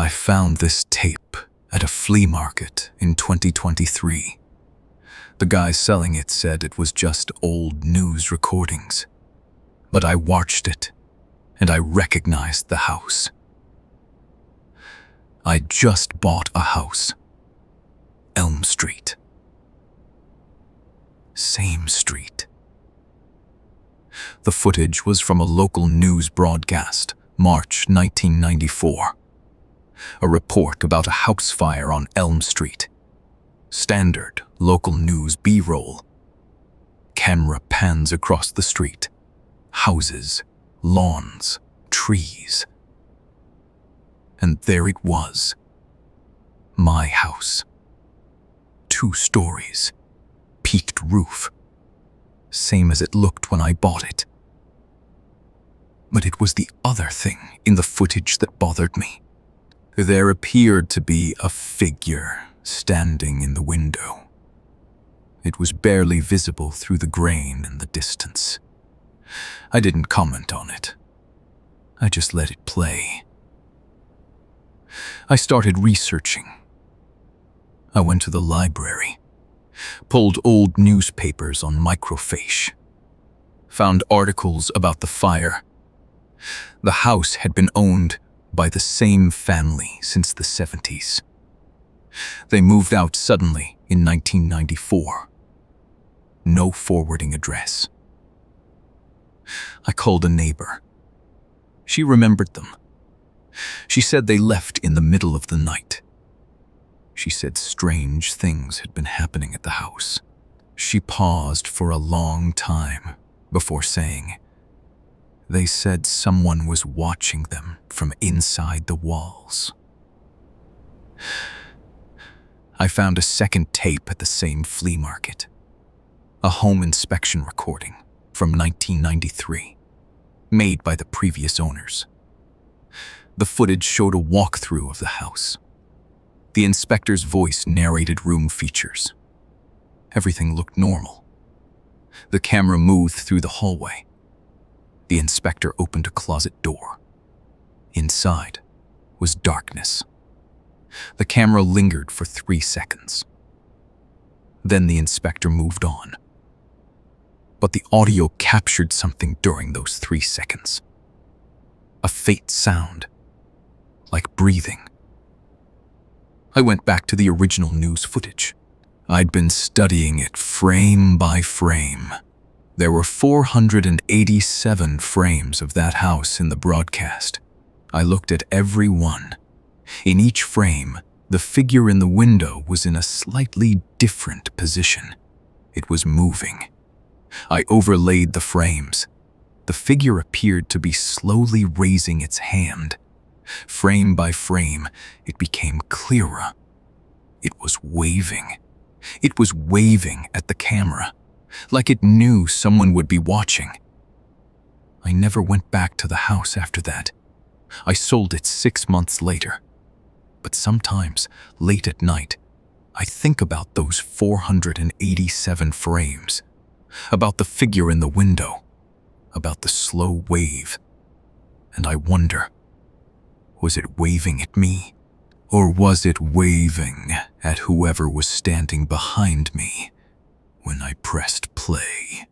I found this tape at a flea market in 2023. The guy selling it said it was just old news recordings. But I watched it, and I recognized the house. I just bought a house. Elm Street. Same street. The footage was from a local news broadcast, March 1994. A report about a house fire on Elm Street. Standard local news B-roll. Camera pans across the street. Houses, lawns, trees. And there it was. My house. 2 stories. Peaked roof. Same as it looked when I bought it. But it was the other thing in the footage that bothered me. There appeared to be a figure standing in the window. It was barely visible through the grain in the distance. I didn't comment on it. I just let it play. I started researching. I went to the library, pulled old newspapers on microfiche, found articles about the fire. The house had been owned by the same family since the 70s. They moved out suddenly in 1994. No forwarding address. I called a neighbor. She remembered them. She said they left in the middle of the night. She said strange things had been happening at the house. She paused for a long time before saying, "They said someone was watching them from inside the walls." I found a second tape at the same flea market. A home inspection recording from 1993, made by the previous owners. The footage showed a walkthrough of the house. The inspector's voice narrated room features. Everything looked normal. The camera moved through the hallway. The inspector opened a closet door. Inside was darkness. The camera lingered for 3 seconds. Then the inspector moved on. But the audio captured something during those 3 seconds. A faint sound, like breathing. I went back to the original news footage. I'd been studying it frame by frame. There were 487 frames of that house in the broadcast. I looked at every one. In each frame, the figure in the window was in a slightly different position. It was moving. I overlaid the frames. The figure appeared to be slowly raising its hand. Frame by frame, it became clearer. It was waving. It was waving at the camera, like it knew someone would be watching. I never went back to the house after that. I sold it 6 months later. But sometimes, late at night, I think about those 487 frames, about the figure in the window, about the slow wave, and I wonder, was it waving at me, or was it waving at whoever was standing behind me when I pressed play?